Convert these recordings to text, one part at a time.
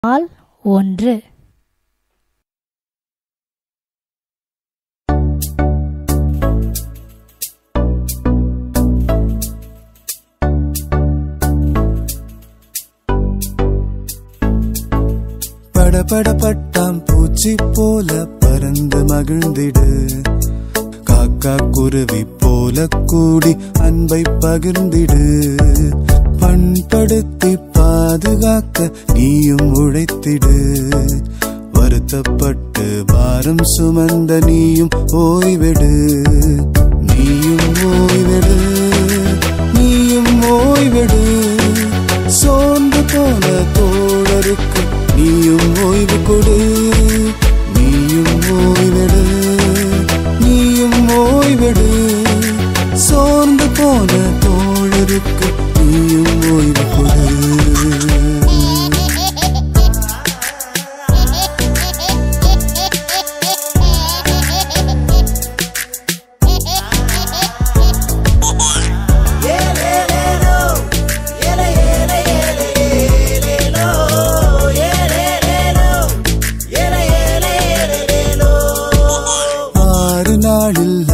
நாள் 1. படபட பட்டாம் பூச்சி போல பறந்து மகிழ்ந்திடு, காக்கா குருவி போல கூடி அன்பை பகிர்ந்திடு. பண்படுத்தி பாதுகாக்க நீயும் உழைத்திடு, வருத்தப்பட்டு பாரம் சுமந்த நீயும் ஓய்வெடு. நீயும் ஓய்வெடு, நீயும் ஓய்வெடு. சோர்ந்து போன தோழருக்கு நீயும் ஓய்வு கொடு. நீயும் ஓய்வெடு, நீயும் ஓய்வெடு. சோர்ந்து போன தோழருக்கு நீயும் ஓய்வு கொடு.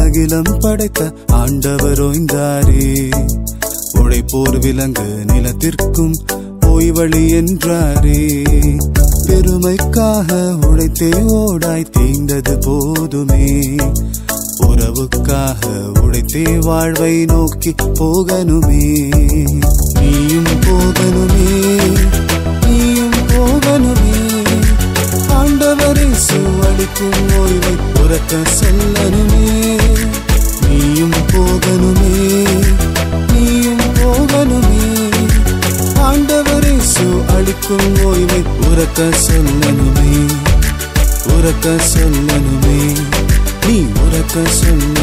அகிலம் படைத்த ஆண்டவர் ஓய்ந்தாரே, உழைப்போர் விலங்கு நிலத்திற்கும் ஓய்வழி என்றாரே. பெருமைக்காக உழைத்தே ஓடாய் தேய்ந்தது போதுமே, உறவுக்காக உழைத்தே வாழ்வை நோக்கி போகணுமே. நீயும் போகணுமே, நீயும் போகணுமே. ஆண்டவரே அளிக்கும் ஓய்வை உறக்க செல்லணுமே. நீயும் போகணுமே, நீயும் போகணுமே. ஆண்டவரே அளிக்கும் ஓய்வை உறக்க சொல்லணுமே, உறக்க சொல்லணுமே. நீ உறக்க சொல்ல